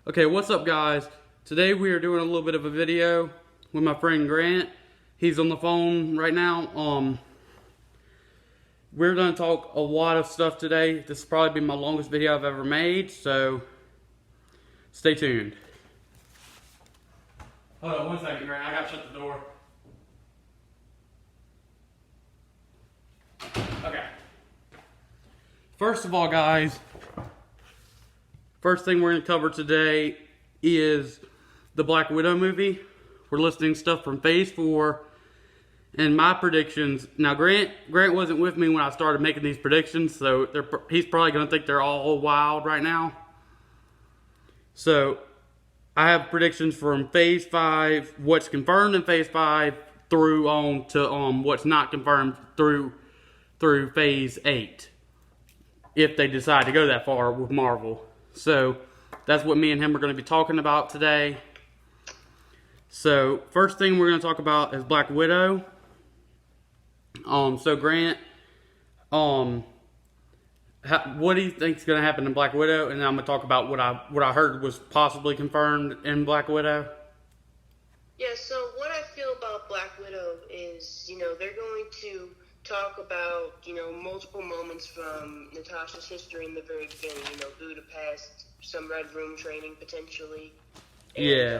Okay, what's up guys? Today we are doing a little bit of a video with my friend Grant. He's on the phone right now. We're gonna talk a lot of stuff today. This will probably be my longest video I've ever made, so stay tuned. Hold on one second, Grant. I gotta shut the door. Okay. First of all, guys, first thing we're going to cover today is the Black Widow movie. We're listing stuff from Phase 4 and my predictions. Now, Grant wasn't with me when I started making these predictions, so he's probably going to think they're all wild right now. So, I have predictions from Phase 5, what's confirmed in Phase 5, through on to what's not confirmed through Phase 8. If they decide to go that far with Marvel. So, that's what me and him are going to be talking about today. So, first thing we're going to talk about is Black Widow. So Grant, what do you think is going to happen in Black Widow? And then I'm going to talk about what I heard was possibly confirmed in Black Widow. Yeah, so what I feel about Black Widow is, they're going to talk about, multiple moments from Natasha's history in the very beginning, Budapest, some Red Room training potentially. And, yeah.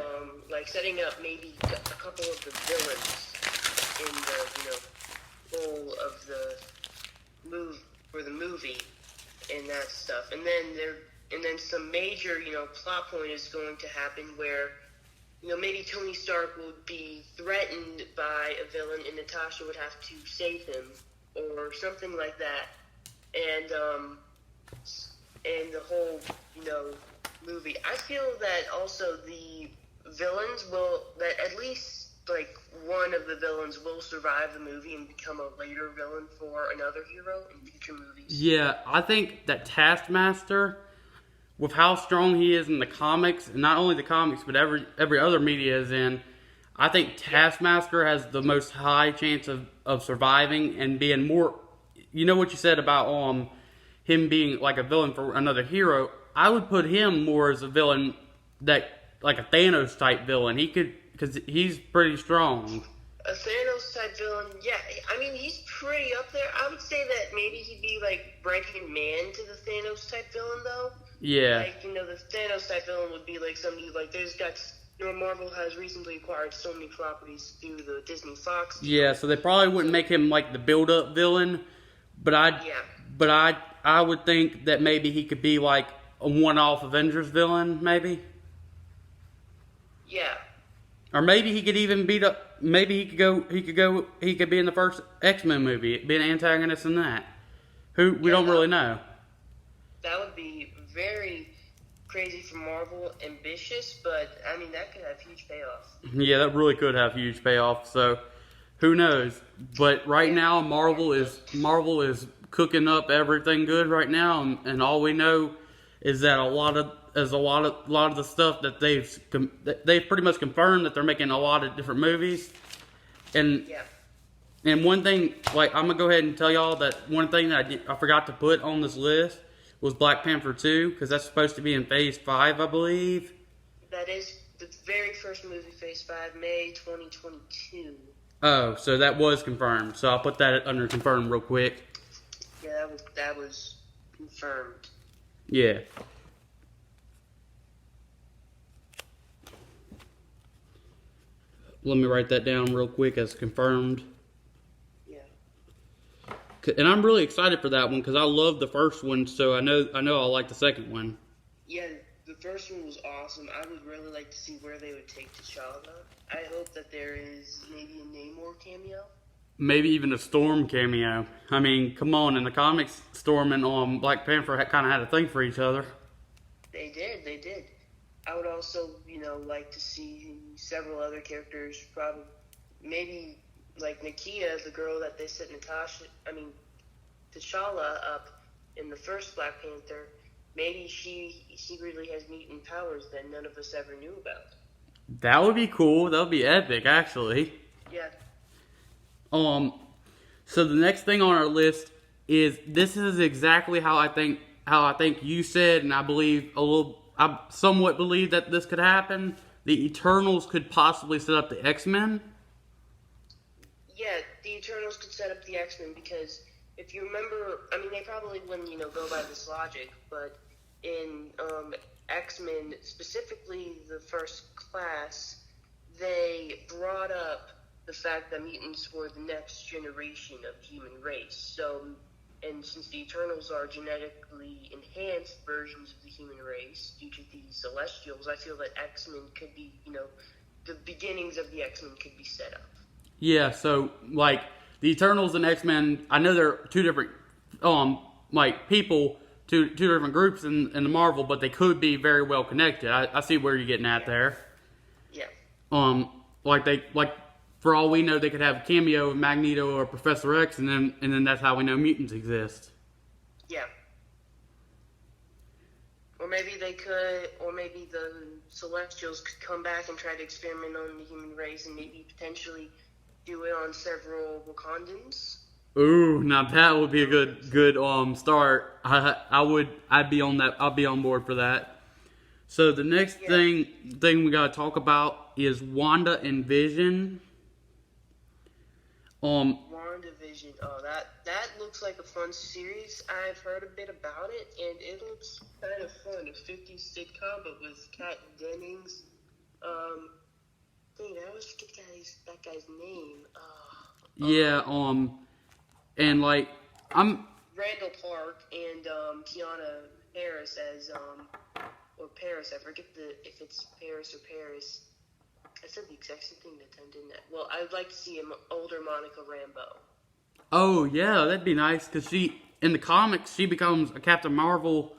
Setting up maybe a couple of the villains in the, goal of the movie and that stuff. And then some major, plot point is going to happen where, maybe Tony Stark would be threatened by a villain and Natasha would have to save him or something like that. And the whole, movie. I feel that also the villains that at least, one of the villains will survive the movie and become a later villain for another hero in future movies. Yeah, I think that Taskmaster, with how strong he is in the comics, and not only the comics, but every other media is in, I think Taskmaster has the most high chance of surviving and being more, what you said about him being like a villain for another hero. I would put him more as a villain that, like a Thanos type villain. He could, because he's pretty strong. A Thanos type villain, yeah. I mean, he's pretty up there. I would say that maybe he'd be like ranking man to the Thanos type villain, though. Yeah. The Thanos type villain would be like somebody there's got, Marvel has recently acquired so many properties through the Disney Fox deal. Yeah, so they probably wouldn't make him like the build-up villain, but I would think that maybe he could be like a one-off Avengers villain, maybe. Yeah. Or maybe he could even beat up. Maybe he could be in the first X-Men movie, be an antagonist in that. We don't really know. That would be very crazy for Marvel, ambitious, but I mean that could have huge payoff. Yeah, that really could have huge payoff. So who knows? But right now, Marvel is cooking up everything good right now, and all we know is that a lot of the stuff that they've pretty much confirmed that they're making a lot of different movies. And one thing, I'm gonna go ahead and tell y'all that one thing that I forgot to put on this list was Black Panther 2, because that's supposed to be in Phase 5, I believe. That is the very first movie, Phase 5, May 2022. Oh, so that was confirmed. So I'll put that under confirmed real quick. Yeah, that was confirmed. Yeah. Let me write that down real quick as confirmed. Yeah. And I'm really excited for that one because I love the first one, so I know I'll like the second one. Yeah, the first one was awesome. I would really like to see where they would take T'Challa. I hope that there is maybe a Namor cameo. Maybe even a Storm cameo. I mean, come on, in the comics, Storm and Black Panther kind of had a thing for each other. They did. I would also, like to see several other characters, probably, maybe, like Nakia, the girl that they set T'Challa up in the first Black Panther. Maybe she secretly has mutant powers that none of us ever knew about. That would be cool. That would be epic, actually. Yeah. So the next thing on our list is, this is exactly how I think you said, and I believe a I somewhat believe that this could happen. The Eternals could possibly set up the X-Men. Yeah, the Eternals could set up the X-Men because if you remember, I mean, they probably wouldn't, go by this logic, but in X-Men, specifically the first class, they brought up the fact that mutants were the next generation of the human race. So, and since the Eternals are genetically enhanced versions of the human race due to the Celestials, I feel that X-Men could be, the beginnings of the X-Men could be set up. Yeah, so, like, the Eternals and X-Men, I know they're two different, people, two different groups in the Marvel, but they could be very well connected. I see where you're getting at there. Yeah. For all we know, they could have a cameo of Magneto or Professor X, and then that's how we know mutants exist. Yeah. Or maybe they could, or maybe the Celestials could come back and try to experiment on the human race, and maybe potentially do it on several Wakandans. Ooh, now that would be a good start. I'd be on that. I'll be on board for that. So the next thing we gotta talk about is Wanda and Vision. WandaVision. Oh, that looks like a fun series. I've heard a bit about it, and it looks kind of fun. A 50s sitcom, but with Kat Dennings. Dang, I always forget that guy's name. And like I'm Randall Park and Kiana Harris as or Paris. I forget if it's Paris or Paris. I said the exact same thing that time, didn't I? Well, I'd like to see an older Monica Rambeau. Oh yeah, that'd be nice because in the comics she becomes a Captain Marvel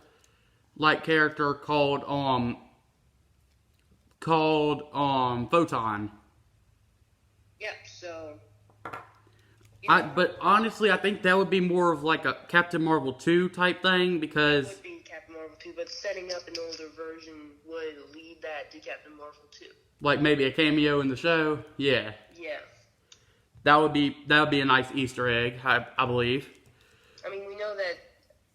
like character called Photon. Yep. So. But honestly, I think that would be more of like a Captain Marvel 2 type thing because. It would be Captain Marvel 2, but setting up an older version would lead that to Captain Marvel 2. Like maybe a cameo in the show, yeah. Yeah. That would be a nice Easter egg, I believe. I mean, we know that,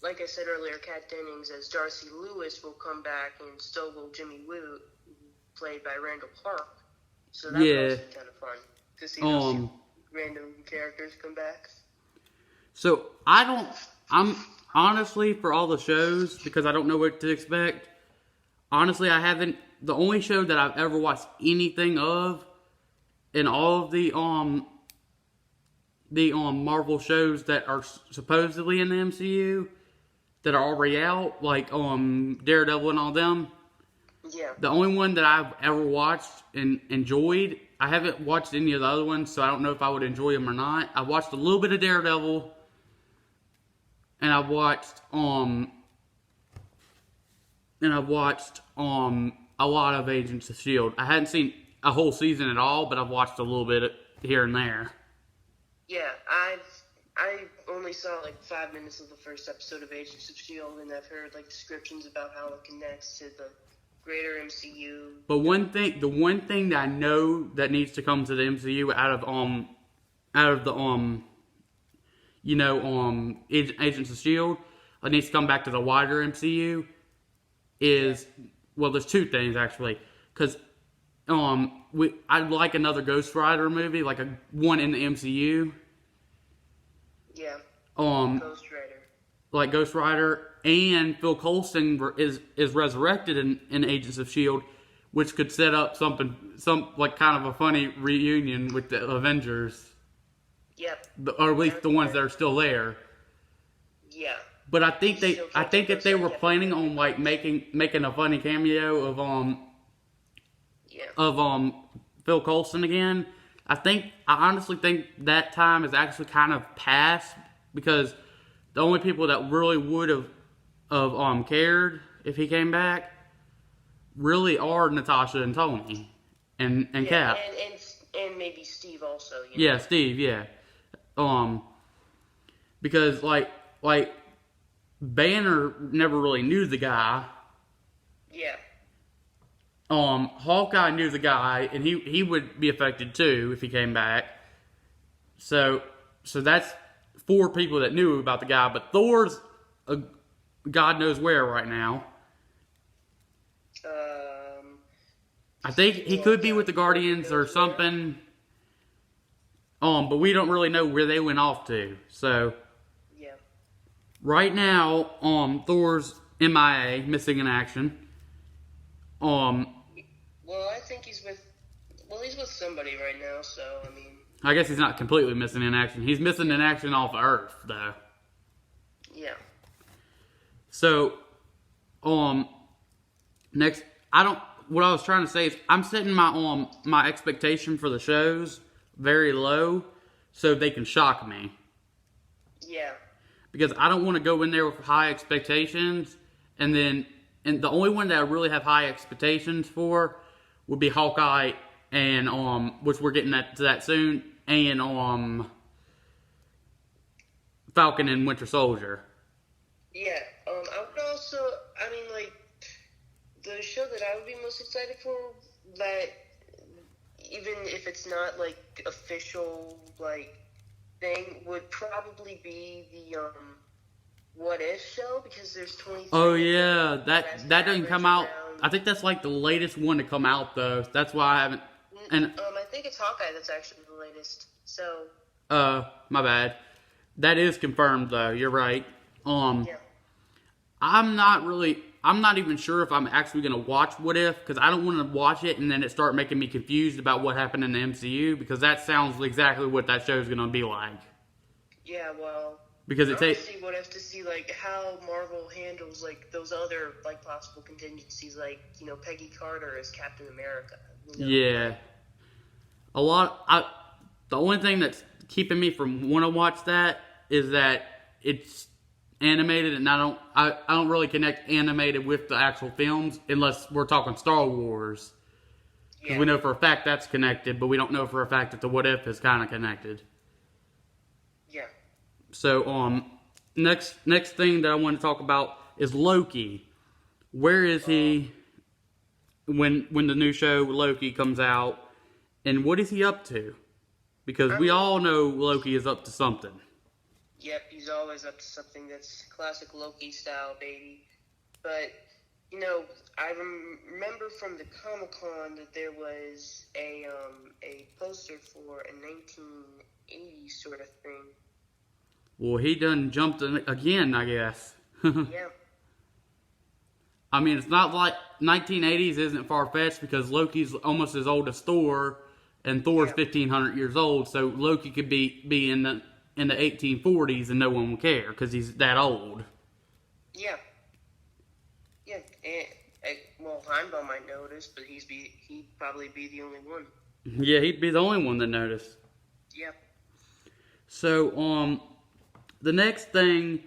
like I said earlier, Kat Dennings as Darcy Lewis will come back, and so will Jimmy Woo, played by Randall Park. So that would also be kind of fun to see those random characters come back. So I'm honestly, for all the shows, because I don't know what to expect, honestly, the only show that I've ever watched anything of in all of the Marvel shows that are supposedly in the MCU that are already out, like Daredevil and all them. Yeah. The only one that I've ever watched and enjoyed, I haven't watched any of the other ones, so I don't know if I would enjoy them or not. I watched a little bit of Daredevil, and I watched a lot of Agents of S.H.I.E.L.D. I hadn't seen a whole season at all, but I've watched a little bit here and there. Yeah, I only saw like 5 minutes of the first episode of Agents of S.H.I.E.L.D. and I've heard like descriptions about how it connects to the greater MCU. But the one thing that I know that needs to come to the MCU out of the Agents of S.H.I.E.L.D., it needs to come back to the wider MCU is, well, there's two things actually, because I'd like another Ghost Rider movie, like one in the MCU. Yeah. Ghost Rider. Like Ghost Rider, and Phil Coulson is resurrected in Agents of S.H.I.E.L.D., which could set up some like kind of a funny reunion with the Avengers. Yep. Or at least the ones that are still there. Yeah. But I think if they were planning on like making a funny cameo of Phil Coulson again, I honestly think that time is actually kind of past, because the only people that really would have cared if he came back really are Natasha and Tony and Cap. And maybe Steve also. Yeah, Steve. Yeah. Because like Banner never really knew the guy. Yeah. Hawkeye knew the guy, and he would be affected too if he came back. So that's 4 people that knew about the guy, but Thor's God knows where right now. I think he could be with the Guardians or something. But we don't really know where they went off to. So Yeah. right now, Thor's MIA, missing in action. Well, I think he's with somebody right now. So I mean. I guess he's not completely missing in action. He's missing in action off Earth, though. Yeah. So, next, what I was trying to say is I'm setting my expectation for the shows very low so they can shock me. Yeah. Because I don't want to go in there with high expectations and the only one that I really have high expectations for would be Hawkeye and which we're getting to that soon, and Falcon and Winter Soldier. Yeah. I would also, I mean, like, the show that I would be most excited for, that even if it's not like official like thing, would probably be the What If show, because there's 23. Oh yeah, that doesn't come out. I think that's like the latest one to come out though. That's why I haven't. And I think it's Hawkeye that's actually the latest. So. My bad. That is confirmed though. You're right. Yeah. I'm not even sure if I'm actually gonna watch What If, because I don't want to watch it and then it start making me confused about what happened in the MCU, because that sounds exactly what that show is gonna be like. Yeah, well. Because I want to see What If to see like how Marvel handles like those other like possible contingencies, like Peggy Carter as Captain America. Yeah. The only thing that's keeping me from want to watch that is that it's animated, and I don't really connect animated with the actual films unless we're talking Star Wars. Because we know for a fact that's connected, but we don't know for a fact that the What If is kind of connected. Yeah. So next thing that I want to talk about is Loki. Where is he when the new show Loki comes out, and what is he up to? Because we all know Loki is up to something. Yep, he's always up to something. That's classic Loki style, baby. But, I remember from the Comic-Con that there was a poster for a 1980s sort of thing. Well, he done jumped again, I guess. Yeah. I mean, it's not like 1980s isn't far-fetched, because Loki's almost as old as Thor, and Thor's 1,500 years old, so Loki could be in the 1840s and no one would care because he's that old. Yeah. Yeah. Well, Heimdall might notice, but he'd probably be the only one. Yeah, he'd be the only one that noticed. Yeah. So, the next thing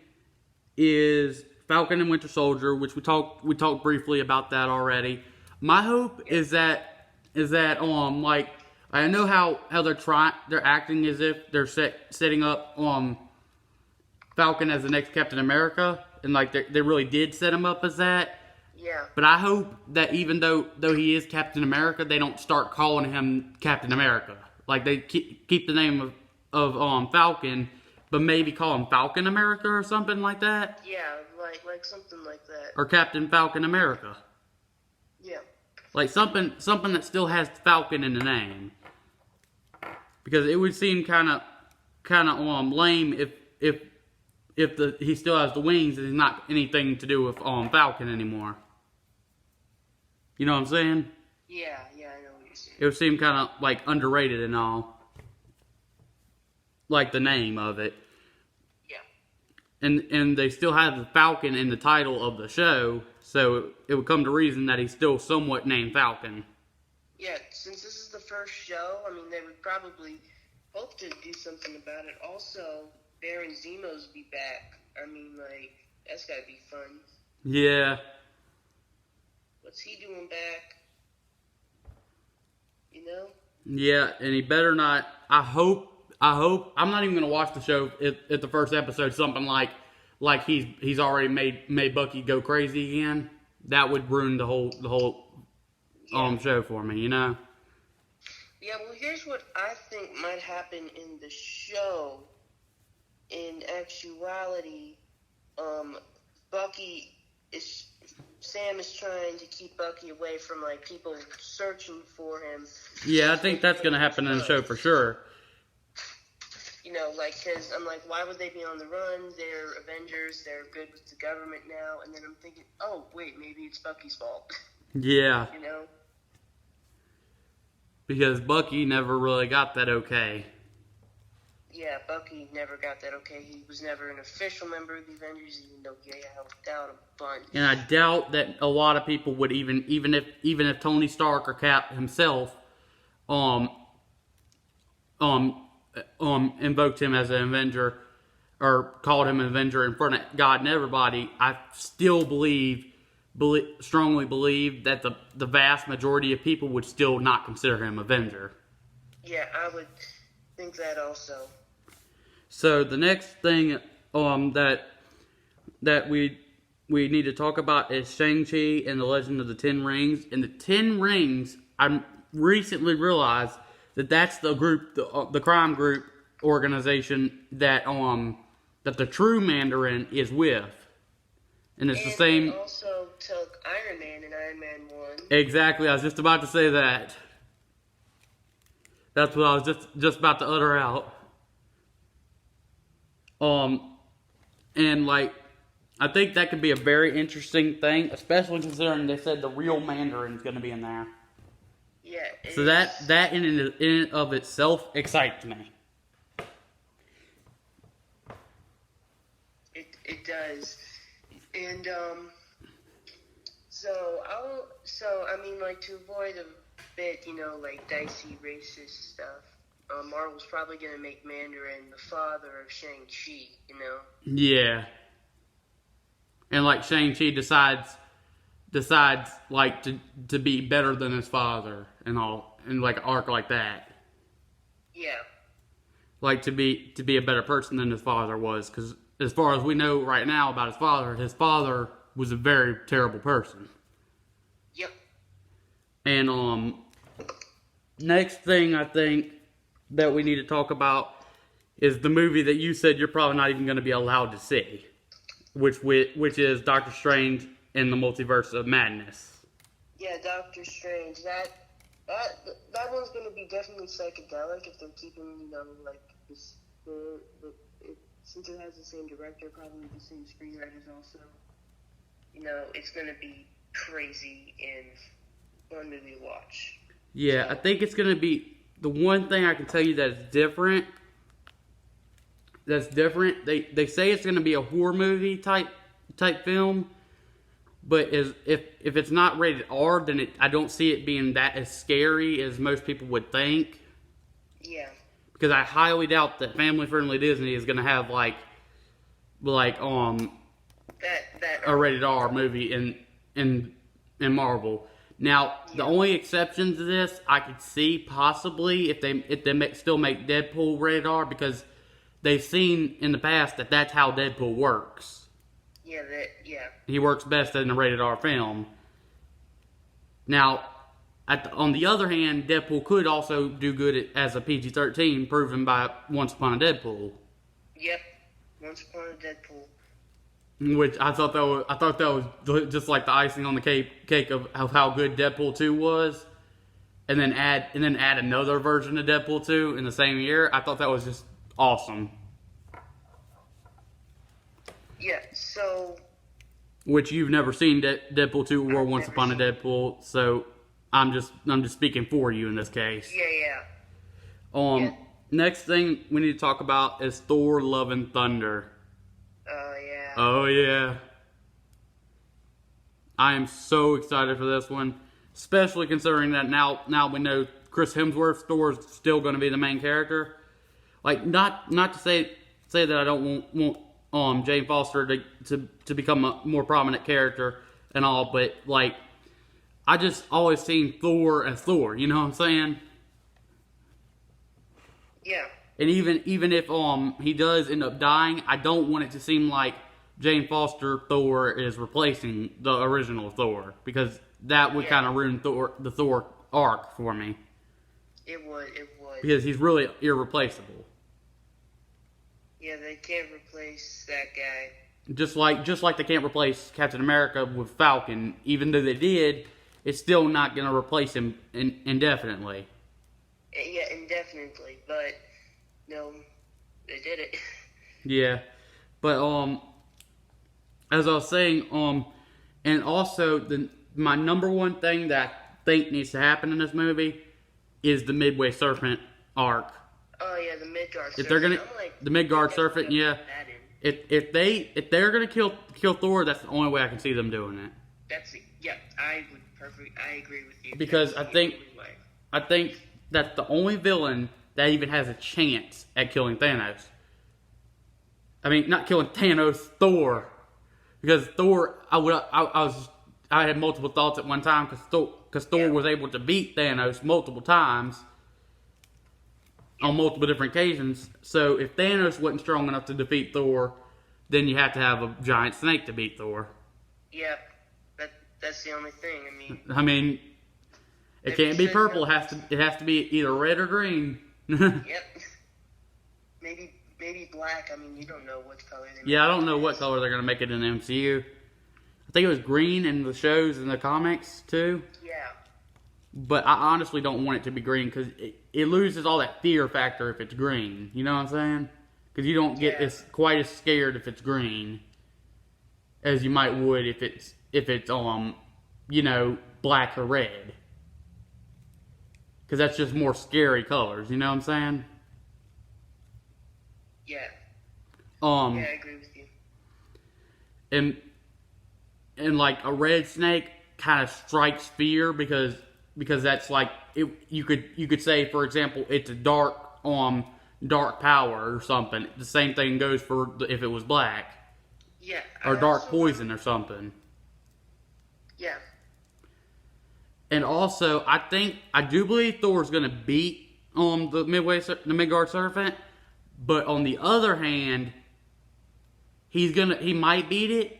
is Falcon and Winter Soldier, which we talked briefly about that already. My hope is that like, I know how they're acting as if they're setting up Falcon as the next Captain America, and like they really did set him up as that. Yeah. But I hope that even though he is Captain America, they don't start calling him Captain America. Like they keep the name of Falcon, but maybe call him Falcon America or something like that. Yeah, like something like that. Or Captain Falcon America. Yeah. Like something that still has Falcon in the name. Because it would seem kind of lame if he still has the wings and he's not anything to do with Falcon anymore. You know what I'm saying? Yeah, I know what you're saying. It would seem kind of like underrated and all. Like the name of it. Yeah. And they still have the Falcon in the title of the show, so it would come to reason that he's still somewhat named Falcon. Yeah, since this is the first show, I mean, they would probably hope to do something about it. Also, Baron Zemo's be back. I mean, like, that's gotta be fun. Yeah. What's he doing back? Yeah, and he better not. I hope. I'm not even gonna watch the show at the first episode. Something like he's already made Bucky go crazy again. That would ruin the whole show for me. Yeah, well, here's what I think might happen in the show. In actuality, Bucky is Sam is trying to keep Bucky away from like people searching for him. Yeah, I think that's gonna happen in the show for sure. You know, like, because I'm like, why would they be on the run? They're Avengers. They're good with the government now. And then I'm thinking, oh, wait, maybe it's Bucky's fault. Yeah. You know? Because Bucky never really got that okay. Yeah, Bucky never got that okay. He was never an official member of the Avengers, even though he helped out a bunch. And I doubt that a lot of people would even if Tony Stark or Cap himself invoked him as an Avenger or called him an Avenger in front of God and everybody, I still strongly believe that the vast majority of people would still not consider him Avenger. Yeah, I would think that also. So the next thing that we need to talk about is Shang-Chi and the Legend of the Ten Rings. And the Ten Rings, I recently realized that that's the group, the crime group organization that the true Mandarin is with. And it's the same. They also took Iron Man in Iron Man 1. Exactly, I was just about to say that. That's what I was just about to utter out. And like, I think that could be a very interesting thing, especially considering they said the real Mandarin's going to be in there. Yeah. So that in and of itself excites me. It does. And so I mean, like, to avoid a bit, you know, like dicey racist stuff, Marvel's probably gonna make Mandarin the father of Shang-Chi, you know? Yeah. And like Shang-Chi decides like to be better than his father and all, and like an arc like that. Yeah. Like to be a better person than his father was, because as far as we know right now about his father was a very terrible person. Yep. And next thing I think that we need to talk about is the movie that you said you're probably not even going to be allowed to see, which is Doctor Strange in the Multiverse of Madness. Yeah, Doctor Strange. That one's going to be definitely psychedelic if they're keeping, you know, like this. Since it has the same director, probably the same screenwriters also. You know, it's going to be crazy and fun movie to watch. Yeah, I think it's going to be the one thing I can tell you that's different. They say it's going to be a horror movie type film, but if it's not rated R, then I don't see it being that as scary as most people would think. Yeah. Because I highly doubt that family-friendly Disney is going to have like a rated R movie in Marvel. Now, the only exception to this I could see possibly if they still make Deadpool rated R, because they've seen in the past that that's how Deadpool works. Yeah. He works best in a rated R film. Now, on the other hand, Deadpool could also do good as a PG-13, proven by Once Upon a Deadpool. Yep, Once Upon a Deadpool. Which I thought that was just like the icing on the cake of how good Deadpool 2 was, and then add another version of Deadpool 2 in the same year. I thought that was just awesome. Yeah, so. Which you've never seen Deadpool 2 or Once Upon a Deadpool, so I'm just speaking for you in this case. Yeah. Next thing we need to talk about is Thor: Love and Thunder. Yeah. Oh yeah. I am so excited for this one, especially considering that now we know Chris Hemsworth's Thor is still going to be the main character. Like not to say that I don't want Jane Foster to become a more prominent character and all, but like I just always seen Thor as Thor. You know what I'm saying? Yeah. And even if he does end up dying, I don't want it to seem like Jane Foster Thor is replacing the original Thor, because that would kind of ruin the Thor arc for me. It would. Because he's really irreplaceable. Yeah, they can't replace that guy. Just like they can't replace Captain America with Falcon, even though they did, it's still not going to replace him indefinitely. Yeah, indefinitely, but no, they did it. Yeah, but as I was saying, and also my number one thing that I think needs to happen in this movie is the Midway Serpent arc. Oh yeah, the Midgard. If they're gonna the Midgard Serpent, yeah. If they're gonna kill Thor, that's the only way I can see them doing it. I agree with you. Because I think that's the only villain that even has a chance at killing Thanos. I mean, not killing Thanos, Thor. Because Thor, I had multiple thoughts at one time because Thor was able to beat Thanos multiple times on multiple different occasions. So if Thanos wasn't strong enough to defeat Thor, then you have to have a giant snake to beat Thor. Yeah, that's the only thing. I mean, it can't be purple. It has to be either red or green. Yep. Maybe black. I mean, you don't know what color. I don't know what color they're gonna make it in the MCU. I think it was green in the shows and the comics too. Yeah. But I honestly don't want it to be green because it loses all that fear factor if it's green. You know what I'm saying? Because you don't get quite as scared if it's green as you might would if it's black or red. Because that's just more scary colors. You know what I'm saying? Yeah. Yeah, I agree with you. And like a red snake kind of strikes fear because that's like you could say, for example, it's a dark power or something. The same thing goes for if it was black. Yeah. Or dark poison or something. Yeah. And also, I do believe Thor's gonna beat the Midgard Serpent, but on the other hand, he might beat it,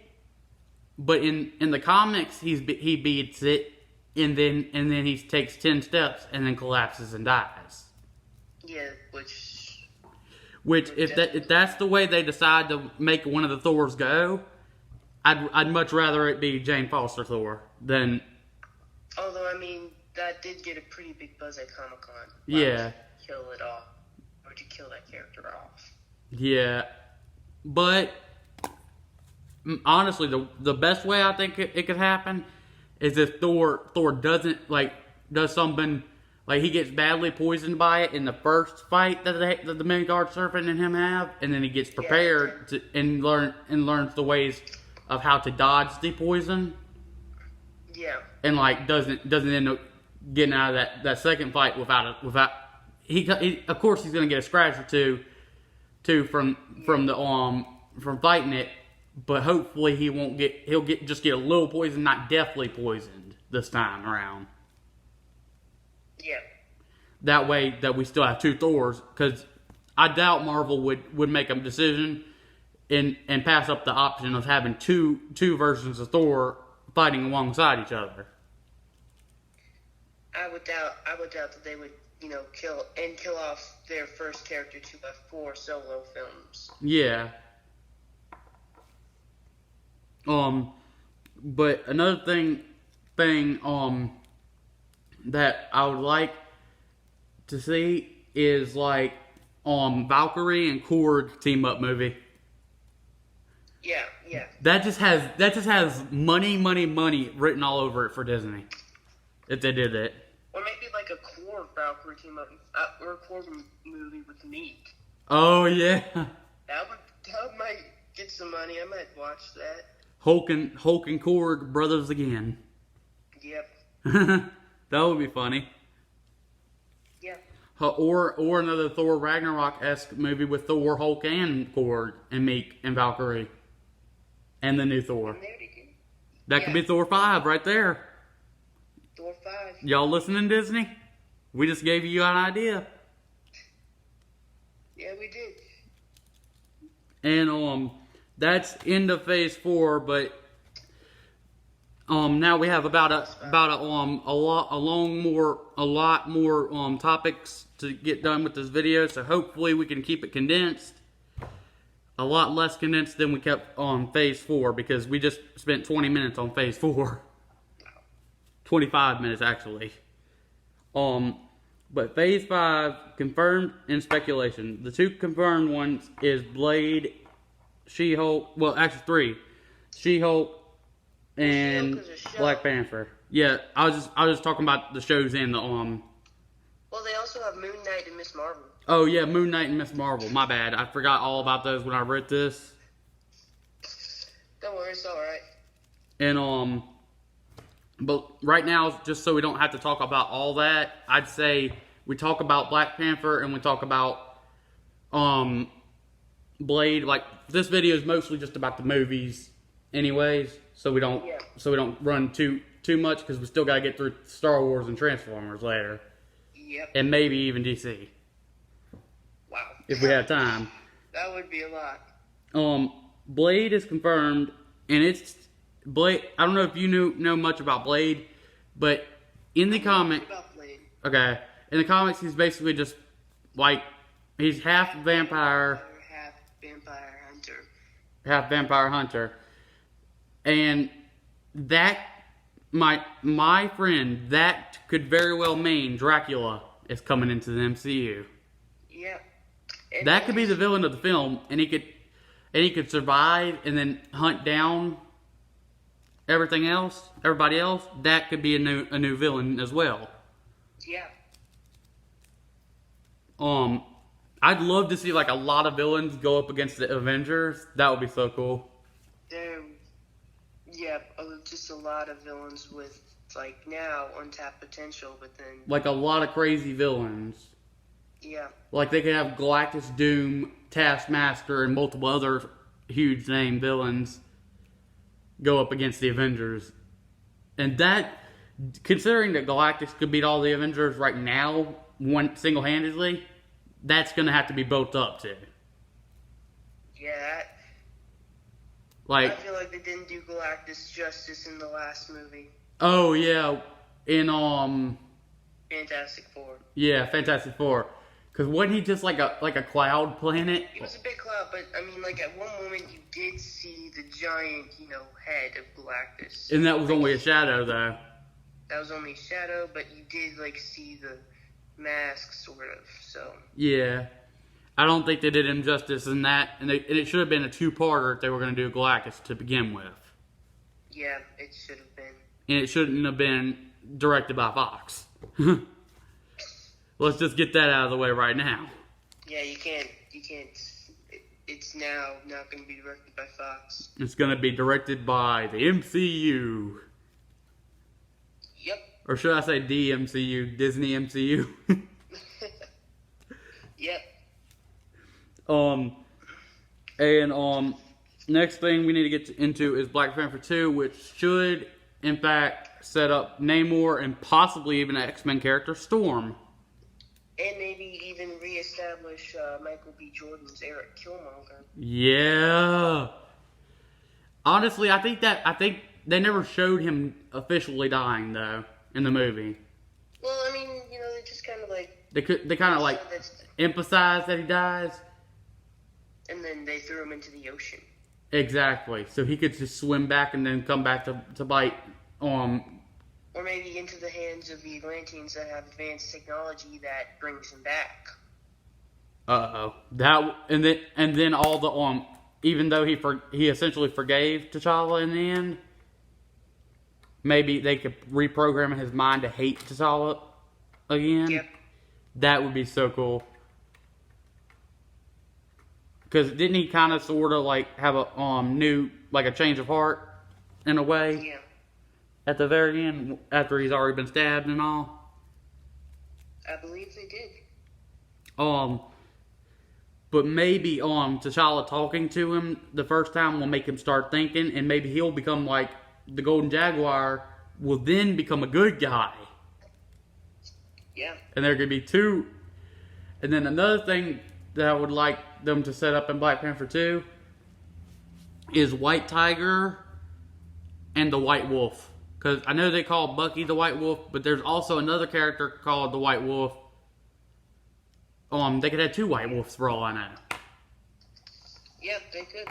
but in the comics he beats it. And then he takes 10 steps and then collapses and dies. Yeah, which if that's the way they decide to make one of the Thors go, I'd much rather it be Jane Foster Thor than. Although I mean that did get a pretty big buzz at Comic-Con. Yeah. Kill it off, or to kill that character off. Yeah, but honestly, the best way I think it could happen is if Thor does something like he gets badly poisoned by it in the first fight that the Midgard Serpent and him have, and then he gets prepared and learns the ways of how to dodge the poison. Yeah. And doesn't end up getting out of that second fight without he of course he's gonna get a scratch or two from fighting it, but hopefully he'll just get a little poison, not deathly poisoned this time around. Yeah. That way that we still have two Thors, because I doubt Marvel would make a decision and pass up the option of having two versions of Thor fighting alongside each other. I would doubt that they would, kill off their first character to have 4 solo films. Yeah. But another thing that I would like to see is like Valkyrie and Korg team up movie. Yeah. That just has money written all over it for Disney. If they did it. Or maybe like a Korg Valkyrie team up, or a Korg movie with Meek. Oh yeah. That might get some money. I might watch that. Hulk and Korg brothers again. Yep. That would be funny. Yeah. Or another Thor Ragnarok-esque movie with Thor, Hulk, and Korg, and Meek, and Valkyrie. And the new Thor. That could be Thor 5 right there. Thor 5. Y'all listening, Disney? We just gave you an idea. Yeah, we did. And that's end of Phase 4, but now we have a lot more topics to get done with this video, so hopefully we can keep it condensed. a lot less condensed than we kept on Phase 4 because we just spent 20 minutes on Phase 4. 25 minutes actually. But Phase 5 confirmed in speculation. The 2 confirmed ones is Blade, She-Hulk. Well, actually 3: She-Hulk and She-Hulk is a show. Black Panther. Yeah, I was just talking about the shows in the Well, they also have Moon Knight and Miss Marvel. Oh yeah, Moon Knight and Miss Marvel. My bad. I forgot all about those when I read this. Don't worry, it's alright. And but right now, just so we don't have to talk about all that, I'd say we talk about Black Panther and we talk about Blade. Like, this video is mostly just about the movies, anyways. So we don't run too much because we still gotta get through Star Wars and Transformers later. Yep. And maybe even DC Wow. if we have time. That would be a lot. Blade is confirmed, and it's Blade. I don't know if you know much about Blade, but in the comic, About Blade. okay, in the comics, he's basically just like he's half vampire, Half vampire hunter. half vampire hunter, and that my friend, that could very well mean Dracula is coming into the MCU. Yeah. And That could be the villain of the film, and he could survive and then hunt down everybody else. That could be a new villain as well. Yeah. I'd love to see like a lot of villains go up against the Avengers. That would be so cool. Just a lot of villains with, like, now untapped potential, but then... Like a lot of crazy villains. Yeah. Like they could have Galactus, Doom, Taskmaster, and multiple other huge name villains go up against the Avengers. And that, considering that Galactus could beat all the Avengers right now, single-handedly, that's going to have to be built up to. Yeah, Like, I feel like they didn't do Galactus justice in the last movie. oh yeah, in Fantastic Four. yeah, Fantastic Four. Because wasn't he just like a cloud planet? It was a big cloud, but I mean, like, at one moment you did see the giant, head of Galactus. And that was only a shadow, though. That was only a shadow, but you did, like, see the mask, sort of, so... Yeah. I don't think they did him justice in that. And it should have been a two-parter if they were going to do Galactus to begin with. Yeah, it should have been. And it shouldn't have been directed by Fox. Let's just get that out of the way right now. Yeah, you can't, it's now not going to be directed by Fox. It's going to be directed by the MCU. Yep. Or should I say DMCU, Disney MCU? Yep. Next thing we need to get into is Black Panther 2, which should, in fact, set up Namor and possibly even an X-Men character, Storm. And maybe even reestablish Michael B. Jordan's Eric Killmonger. Yeah. Honestly, I think they never showed him officially dying though in the movie. Well, I mean, they just kind of like They kind of like emphasize that he dies. And then they threw him into the ocean. Exactly. So he could just swim back and then come back to bite. Or maybe into the hands of the Atlanteans that have advanced technology that brings him back. That and then all the even though he essentially forgave T'Challa in the end, maybe they could reprogram his mind to hate T'Challa again. Yep. That would be so cool. Because didn't he kind of sort of like have a new, like a change of heart in a way? Yeah. At the very end, after he's already been stabbed and all. I believe they did. But maybe T'Challa talking to him the first time will make him start thinking, and maybe he'll become like the Golden Jaguar, will then become a good guy. Yeah. And there could be two. And then another thing that I would like them to set up in Black Panther 2 is White Tiger and the White Wolf. Because I know they call Bucky the White Wolf, but there's also another character called the White Wolf. They could have two White Wolves for all I know. Yeah, they could.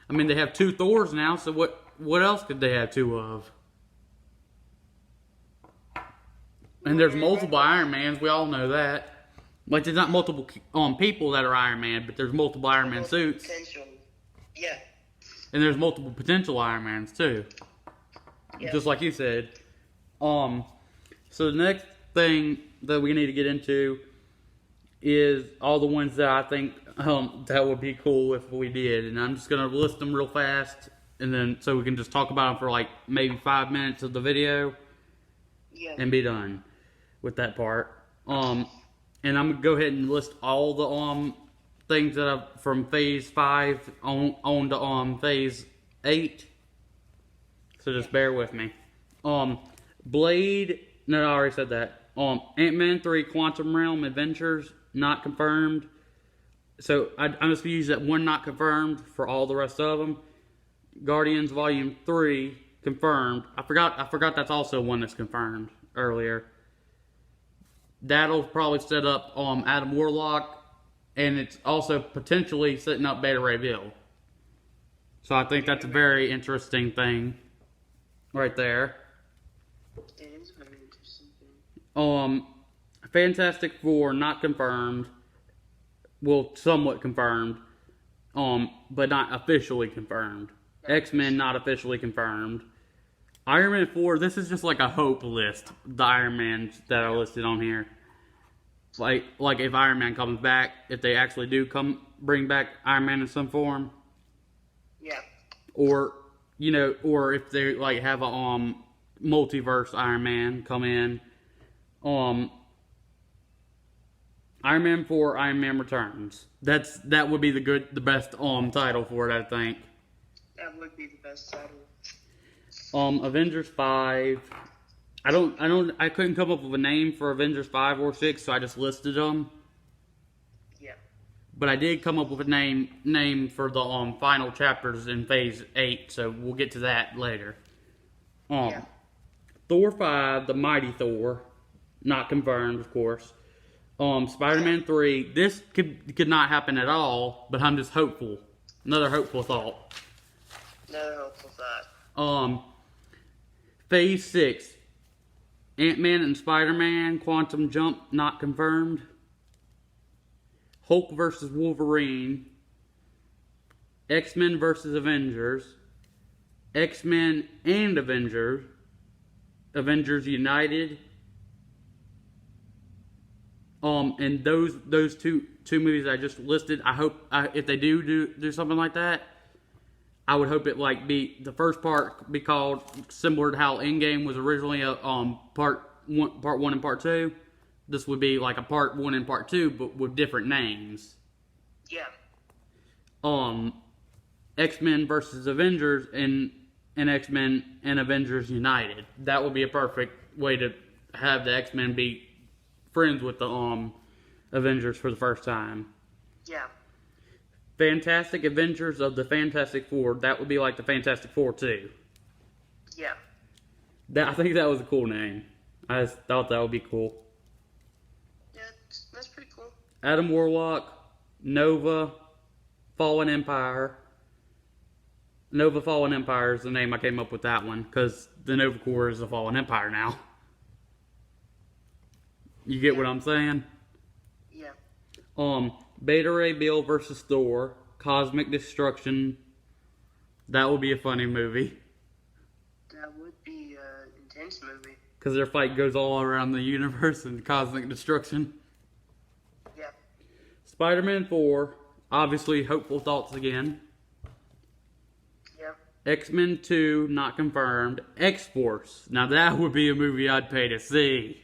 I mean, they have 2 Thors now, so what else could they have 2 of? And there's multiple Iron Mans. We all know that. Like, there's not multiple people that are Iron Man, but there's multiple Iron Man suits. Potential. Yeah. And there's multiple potential Iron Mans, too. Yeah. Just like you said. So the next thing that we need to get into is all the ones that I think that would be cool if we did. And I'm just going to list them real fast. And then, so we can just talk about them for like maybe 5 minutes of the video. Yeah. And be done with that part. And I'm gonna go ahead and list all the things that I've from Phase 5 on to Phase 8. So just bear with me. Blade. No, I already said that. Ant-Man 3 Quantum Realm Adventures not confirmed. So I'm just gonna use that one not confirmed for all the rest of them. Guardians Volume 3 confirmed. I forgot that's also one that's confirmed earlier. That'll probably set up Adam Warlock, and it's also potentially setting up Beta Ray Bill. So I think that's a very interesting thing right there. It is a very interesting thing. Fantastic Four not confirmed. Well, somewhat confirmed, but not officially confirmed. X-Men not officially confirmed. Iron Man 4, this is just like a hope list. The Iron Mans that are listed on here. Like if Iron Man comes back, if they actually do bring back Iron Man in some form. Yeah. Or, or if they like have a multiverse Iron Man come in. Iron Man 4, Iron Man Returns. That would be the best title for it, I think. That would be the best title. Avengers 5. I couldn't come up with a name for Avengers 5 or 6, so I just listed them. Yeah. But I did come up with a name for the final chapters in Phase 8, so we'll get to that later. Yeah. Thor 5, the Mighty Thor, not confirmed, of course. Spider-Man 3, this could not happen at all, but I'm just hopeful. Another hopeful thought. Another hopeful thought. Phase 6, Ant-Man and Spider-Man, Quantum Jump, not confirmed. Hulk vs. Wolverine. X-Men vs. Avengers. X-Men and Avengers. Avengers United. And those two movies I just listed, I hope if they do something like that, I would hope it be the first part be called similar to how Endgame was originally a part 1 and part 2. This would be like a part 1 and part 2, but with different names. Yeah. X-Men versus Avengers and X-Men and Avengers United. That would be a perfect way to have the X-Men be friends with the Avengers for the first time. Yeah. Fantastic Adventures of the Fantastic Four. That would be like the Fantastic Four too. Yeah. I think that was a cool name. I just thought that would be cool. Yeah, that's pretty cool. Adam Warlock, Nova, Fallen Empire. Nova Fallen Empire is the name I came up with that one, because the Nova Corps is the Fallen Empire now. You get what I'm saying? Yeah. Beta Ray Bill versus Thor, Cosmic Destruction. That would be a funny movie. That would be an intense movie. Because their fight goes all around the universe in Cosmic Destruction. Yeah. Spider-Man 4, obviously Hopeful Thoughts again. Yeah. X-Men 2, not confirmed. X-Force. Now that would be a movie I'd pay to see.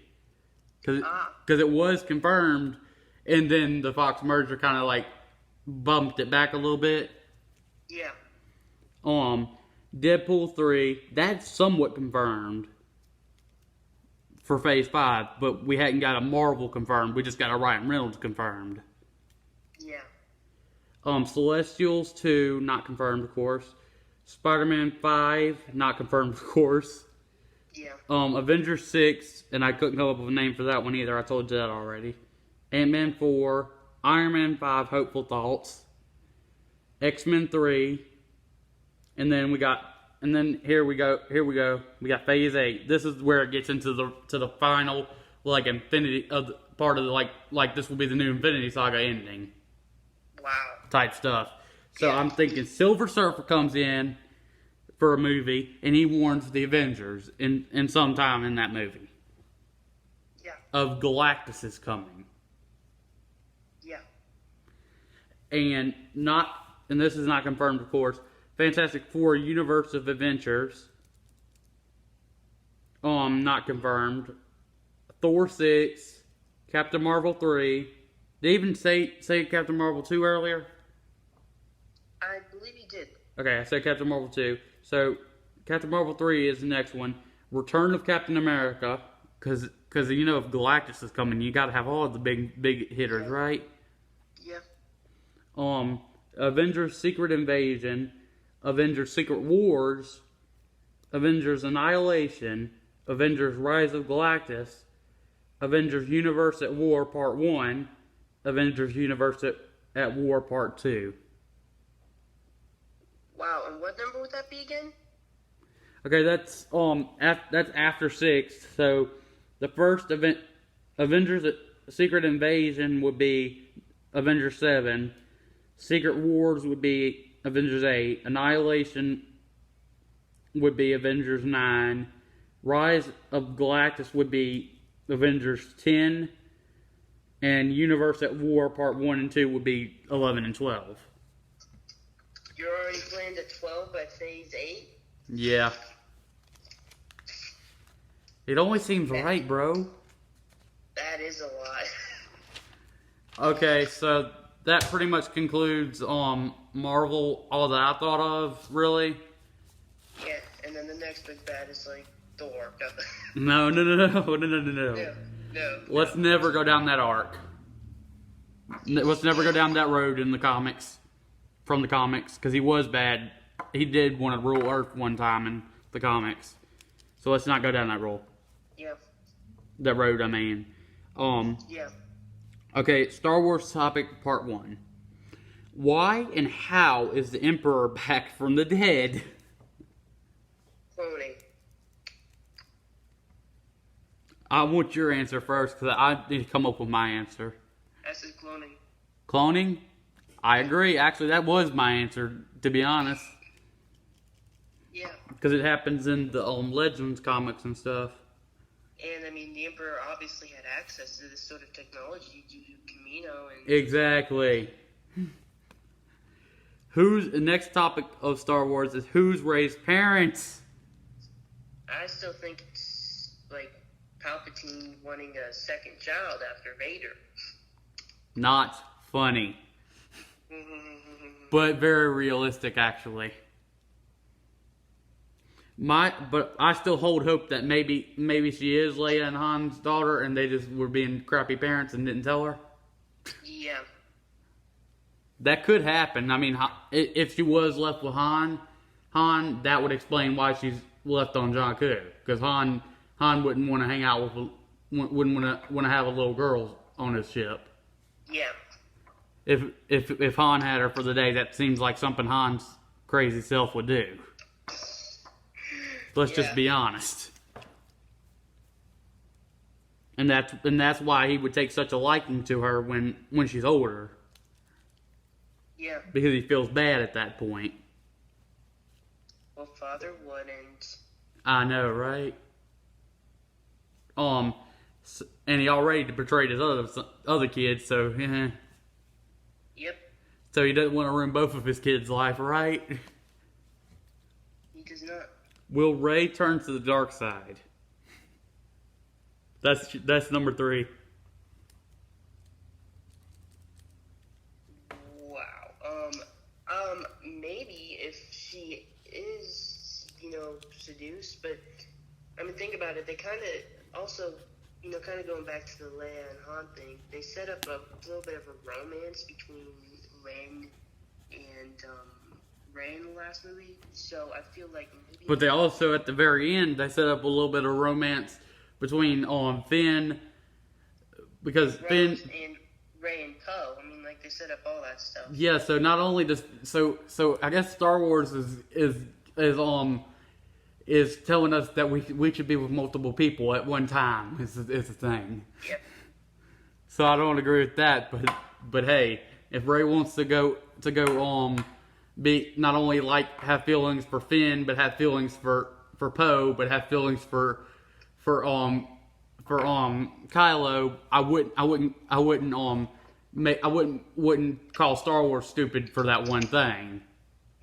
Because it was confirmed, and then the Fox merger kind of bumped it back a little bit. Yeah. Deadpool 3, that's somewhat confirmed for Phase 5, but we hadn't got a Marvel confirmed. We just got a Ryan Reynolds confirmed. Yeah. Celestials 2, not confirmed, of course. Spider-Man 5, not confirmed, of course. Yeah. Avengers 6, and I couldn't come up with a name for that one either. I told you that already. Ant-Man 4, Iron Man 5, Hopeful Thoughts. X-Men 3, and then here we go. We got Phase 8. This is where it gets into the final like Infinity of part of the like this will be the new Infinity Saga ending. Wow. Type stuff. So Yeah. I'm thinking Silver Surfer comes in for a movie, and he warns the Avengers in some time in that movie Yeah. of Galactus is coming. Yeah. And this is not confirmed, of course. Fantastic Four Universe of Adventures. Not confirmed. Thor 6, Captain Marvel 3. Did he even say Captain Marvel 2 earlier? I believe he did. Okay, I said Captain Marvel 2. So, Captain Marvel 3 is the next one. Return of Captain America. Because you know, if Galactus is coming, you gotta have all of the big hitters, right? Yeah. Avengers Secret Invasion. Avengers Secret Wars. Avengers Annihilation. Avengers Rise of Galactus. Avengers Universe at War Part 1. Avengers Universe at War Part 2. Wow, and what number would that be again? Okay, that's after 6. So the first event, Avengers Secret Invasion would be Avengers 7. Secret Wars would be Avengers 8. Annihilation would be Avengers 9. Rise of Galactus would be Avengers 10. And Universe at War Part 1 and 2 would be 11 and 12. You're already planned at 12 by Phase 8? Yeah. It only seems right, bro. That is a lot. Okay, so that pretty much concludes Marvel, all that I thought of, really. Yeah, and then the next big bad is like Thor. No. No. Let's never go down that arc. Let's never go down that road in the comics. From the comics, because he was bad. He did want to rule Earth one time in the comics. So let's not go down that road. Yeah. That road, I mean. Yeah. Okay, Star Wars topic part 1. Why and how is the Emperor back from the dead? Cloning. I want your answer first, because I need to come up with my answer. I said cloning. Cloning? I agree. Actually, that was my answer, to be honest. Yeah. Because it happens in the Legends comics and stuff. And, I mean, the Emperor obviously had access to this sort of technology due to Camino and... Exactly. The next topic of Star Wars is who's raised parents? I still think it's, like, Palpatine wanting a second child after Vader. Not funny. But very realistic, actually. But I still hold hope that maybe she is Leia and Han's daughter, and they just were being crappy parents and didn't tell her. Yeah. That could happen. I mean, if she was left with Han, that would explain why she's left on Jakku. Because Han wouldn't want to hang out with, wouldn't want to have a little girl on his ship. Yeah. If Han had her for the day, that seems like something Han's crazy self would do. Let's just be honest. And that's why he would take such a liking to her when she's older. Yeah. Because he feels bad at that point. Well, Father wouldn't. I know, right? And he already betrayed his other kids, so Yep. So he doesn't want to ruin both of his kids' life, right? He does not. Will Rey turn to the dark side? That's number 3. Wow. Maybe if she is, seduced, but I mean, think about it. They kind of also, kind of going back to the Leia and Han thing. They set up a little bit of a romance between Ren and Rey in the last movie. So I feel like maybe. But they also, at the very end, they set up a little bit of romance between Finn, because Rose Finn and Rey and Poe. I mean, like like they set up all that stuff. Yeah, so not only does so I guess Star Wars is telling us that we should be with multiple people at one time is the thing. Yep. So I don't agree with that, but hey, if Rey wants to go be not only like have feelings for Finn, but have feelings for Poe, but have feelings for Kylo, I wouldn't call Star Wars stupid for that one thing.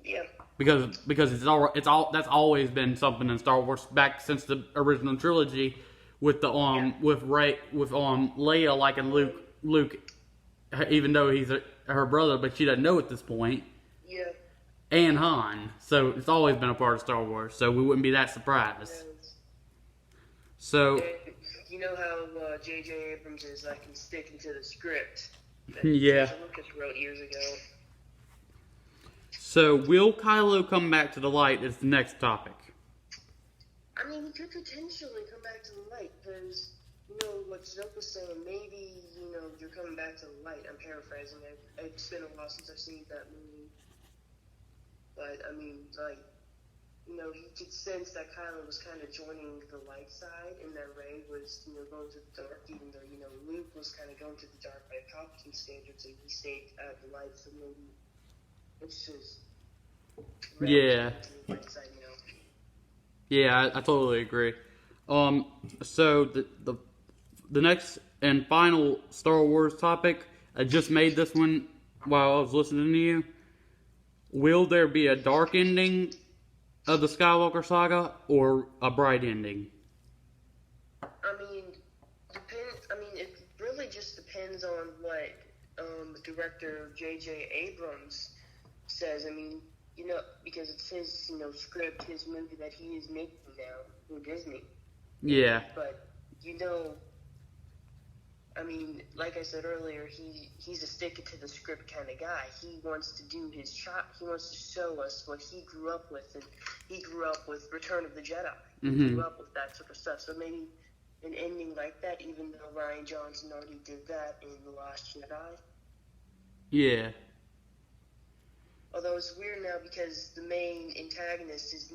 Yeah. Because that's always been something in Star Wars back since the original trilogy, with with Leia liking Luke, even though he's her brother, but she doesn't know at this point. Yeah. And Han, so it's always been a part of Star Wars, so we wouldn't be that surprised. So. You know how J.J. Abrams is like sticking to the script that Yeah. Lucas wrote years ago. So, will Kylo come back to the light is the next topic. I mean, he could potentially come back to the light, because, you know, what Snoke was saying, maybe, you know, you're coming back to the light. I'm paraphrasing it. It's been a while since I've seen that movie. But, I mean, like, you know, he could sense that Kylo was kind of joining the light side, and that Rey was, you know, going to the dark, even though, you know, Luke was kind of going to the dark by Palpatine standards, and he stayed at the light, so maybe it's just... Yeah. Light side, you know. Yeah, I totally agree. So the next and final Star Wars topic, I just made this one while I was listening to you. Will there be a dark ending of the Skywalker saga or a bright ending? It really just depends on what director J.J. Abrams says. I mean, you know, because it's his, you know, script, his movie that he is making now for Disney. Yeah. But, you know, I mean, like I said earlier, he's a stick it to the script kind of guy. He wants to do his shot. He wants to show us what he grew up with, and he grew up with Return of the Jedi. Mm-hmm. He grew up with that sort of stuff. So maybe an ending like that, even though Rian Johnson already did that in The Last Jedi. Yeah. Although it's weird now because the main antagonist is,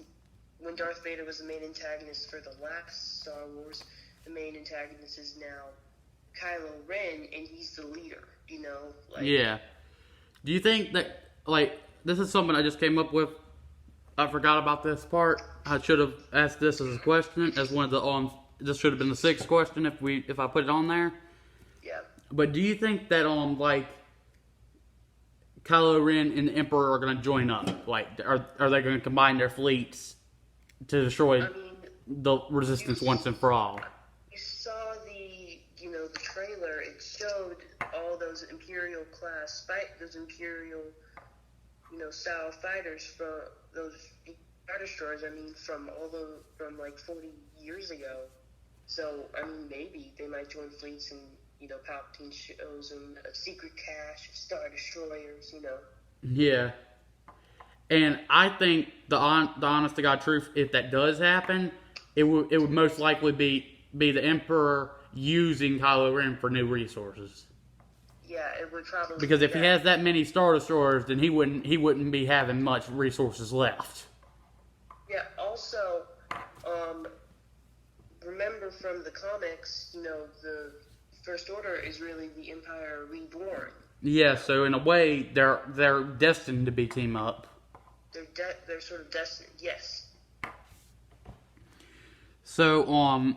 when Darth Vader was the main antagonist for the last Star Wars, the main antagonist is now Kylo Ren, and he's the leader, you know? Like, yeah. Do you think that, like, this is something I just came up with. I forgot about this part. I should have asked this as a question, as one of the, this should have been the sixth question if I put it on there. Yeah. But do you think that, like, Kylo Ren and the Emperor are going to join up? Like, are they going to combine their fleets to destroy the Resistance once and for all? You saw the trailer. It showed all those Imperial class those Imperial, you know, style fighters from those Star Destroyers. I mean, from like 40 years ago. So, I mean, maybe they might join fleets, and, you know, Palpatine shows them a secret cache of Star Destroyers, you know. Yeah. And I think the honest to God truth, if that does happen, it would most likely be the Emperor using Kylo Ren for new resources. Yeah, it would probably. Because if he has that many Star Destroyers, then he wouldn't be having much resources left. Yeah. Also, remember from the comics, you know, the First Order is really the Empire reborn. Yeah. So in a way, they're destined to be team up. They're sort of destined. Yes. So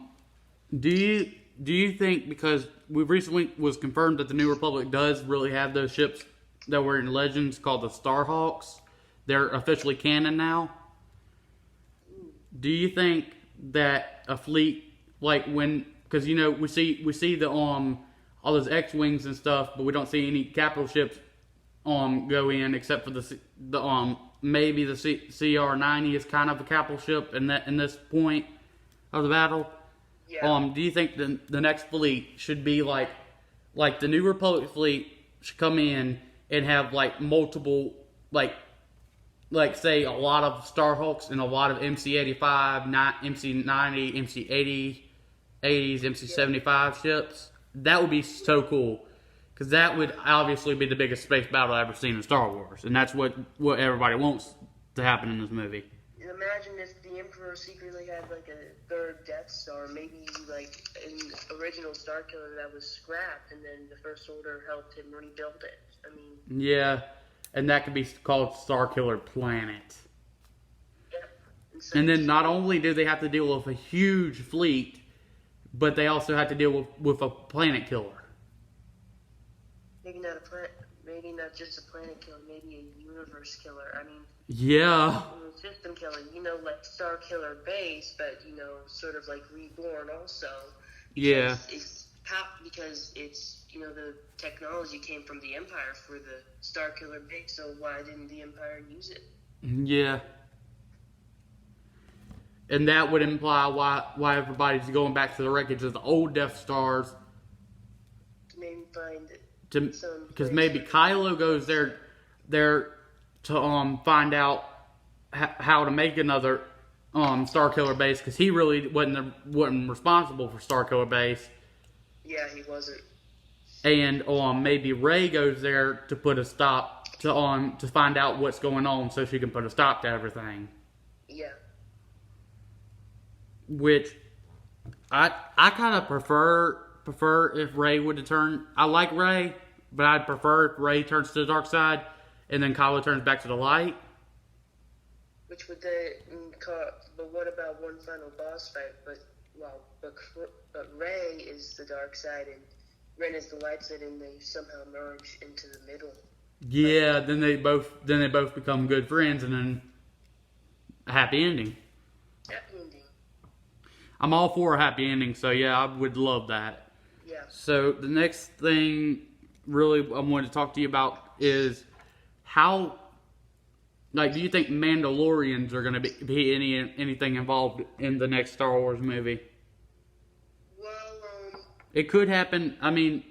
do you think, because we recently was confirmed that the New Republic does really have those ships that were in Legends called the Starhawks, they're officially canon now. Do you think that a fleet, like because, you know, we see the all those X-wings and stuff, but we don't see any capital ships go in except for the maybe the CR-90 is kind of a capital ship in this point of the battle. Yeah. Do you think the next fleet should be like the New Republic fleet should come in and have like multiple like say a lot of Starhawks and a lot of MC-85, MC-90, MC-80, 80s, MC-75 ships? That would be so cool Because that would obviously be the biggest space battle I've ever seen in Star Wars, and that's what everybody wants to happen in this movie. Imagine if the Emperor secretly had like a third Death Star, maybe like an original Starkiller that was scrapped, and then the First Order helped him rebuild it. I mean, yeah, and that could be called Starkiller Planet. yeah. And then not only do they have to deal with a huge fleet, but they also have to deal with a planet killer. Maybe not just a planet killer, maybe a universe killer. I mean, yeah, system killing, like Star Killer Base, but sort of like Reborn also. Yeah. Because it's the technology came from the Empire for the Star Killer Base, so why didn't the Empire use it? Yeah. And that would imply why everybody's going back to the wreckage of the old Death Stars. To maybe find because maybe Kylo goes there to find out how to make another Starkiller Base, because he really wasn't responsible for Starkiller Base. Yeah, he wasn't. And maybe Rey goes there to put a stop to find out what's going on, so she can put a stop to everything. Yeah. Which I kind of prefer if Rey would have turned. I like Rey, but I'd prefer if Rey turns to the dark side and then Kylo turns back to the light. Which would but what about one final boss fight? But Rey is the dark side and Ren is the light side, and they somehow merge into the middle. Yeah, then they both become good friends, and then a happy ending. Happy ending. I'm all for a happy ending, so yeah, I would love that. Yeah. So the next thing, really, I wanted to talk to you about is how, do you think Mandalorians are going to be anything involved in the next Star Wars movie? Well, it could happen. I mean,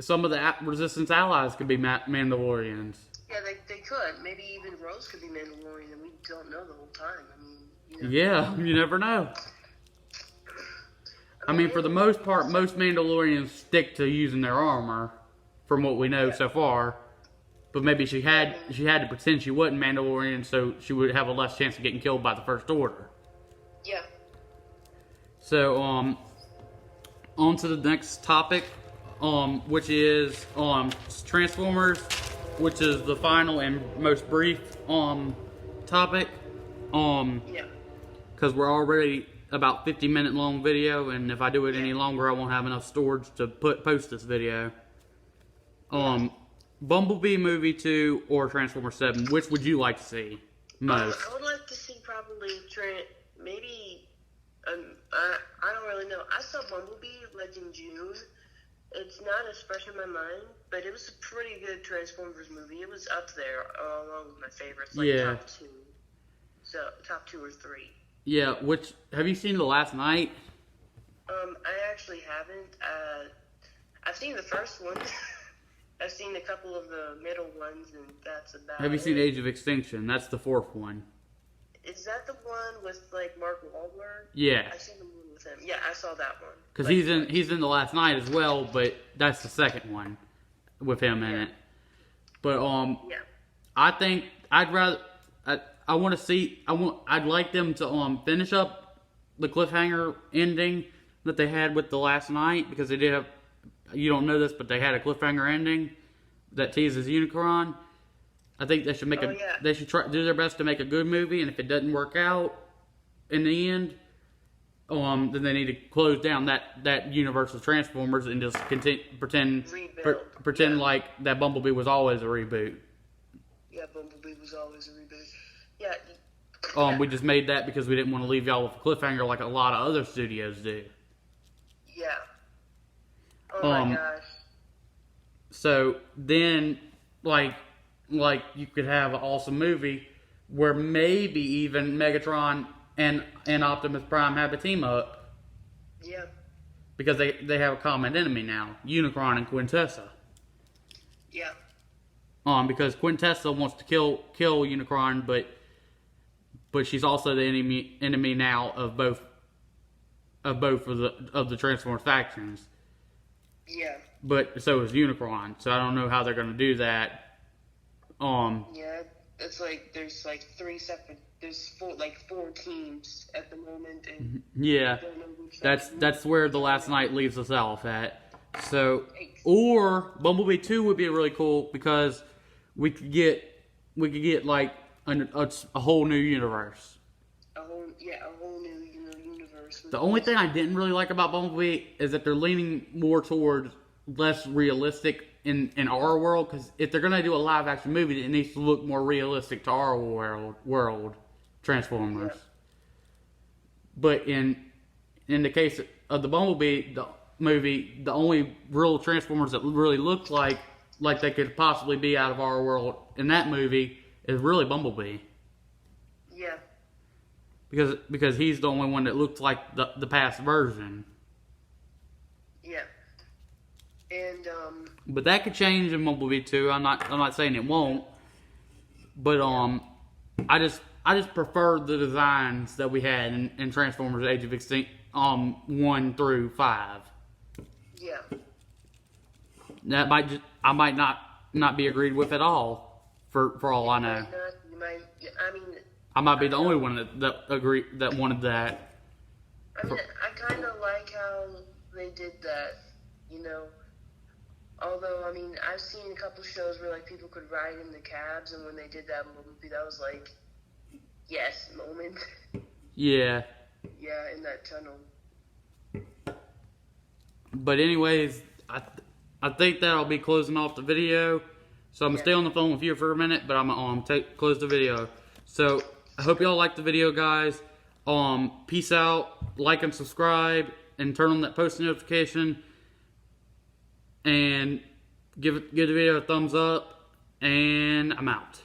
some of the Resistance allies could be Mandalorians. Yeah, they could. Maybe even Rose could be Mandalorian, and we don't know the whole time. I mean, Yeah, you never know. I mean, for the most part, most Mandalorians stick to using their armor, from what we know so far. But maybe she had to pretend she wasn't Mandalorian, so she would have a less chance of getting killed by the First Order. Yeah. So, on to the next topic, which is Transformers, which is the final and most brief topic. Yeah. Because we're already about 50-minute long video, and if I do it any longer, I won't have enough storage to post this video. Bumblebee Movie 2 or Transformers 7, which would you like to see most? I would like to see probably maybe. I don't really know. I saw Bumblebee like in June. It's not as fresh in my mind, but it was a pretty good Transformers movie. It was up there along with my favorites, like top two. So top 2 or 3. Yeah. Which have you seen The Last Night? I actually haven't. I've seen the first one. I've seen a couple of the middle ones, and that's about it. Have you seen Age of Extinction? That's the 4th one. Is that the one with like Mark Wahlberg? Yeah. I've seen the one with him. Yeah, I saw that one. Because he's in The Last Night as well, but that's the second one with him in it. But yeah. I think I'd like them to finish up the cliffhanger ending that they had with The Last Night, because they did have, you don't know this, but they had a cliffhanger ending that teases Unicron. I think they should they should do their best to make a good movie, and if it doesn't work out in the end, then they need to close down that universe of Transformers and just pretend like that Bumblebee was always a reboot. Yeah, Bumblebee was always a reboot. Yeah. We just made that because we didn't want to leave y'all with a cliffhanger like a lot of other studios do. Yeah. Oh my gosh. So then, like you could have an awesome movie where maybe even Megatron and Optimus Prime have a team up. Yeah. Because they have a common enemy now, Unicron and Quintessa. Yeah. Because Quintessa wants to kill Unicron, but she's also the enemy now of both of the Transformers factions. Yeah. But so is Unicron. So I don't know how they're going to do that. Yeah, it's like there's like there's four teams at the moment, and Yeah, I don't know which that's where the last night leaves us off at. So, or Bumblebee 2 would be really cool because we could get like a whole new universe. a whole new universe. The only thing I didn't really like about Bumblebee is that they're leaning more towards less realistic in our world, because if they're gonna do a live action movie, it needs to look more realistic to our world Transformers. Yeah. But in the case of the Bumblebee movie, the only real Transformers that really looked like they could possibly be out of our world in that movie is really Bumblebee. Yeah. Because he's the only one that looked like the past version. Yeah. And But that could change in Bumblebee 2. I'm not saying it won't. But I just prefer the designs that we had in Transformers Age of Extinction 1 through 5. yeah. That I might not be agreed with at all for all I know. I might be the only one that wanted that. I mean, I kind of like how they did that, you know. Although, I mean, I've seen a couple shows where like people could ride in the cabs, and when they did that movie, that was like, yes, moment. Yeah. Yeah, in that tunnel. But anyways, I think that'll be closing off the video. So I'm gonna stay on the phone with you for a minute, but I'm gonna close the video. So I hope y'all liked the video, guys. Peace out. Like and subscribe, and turn on that post notification. And give the video a thumbs up. And I'm out.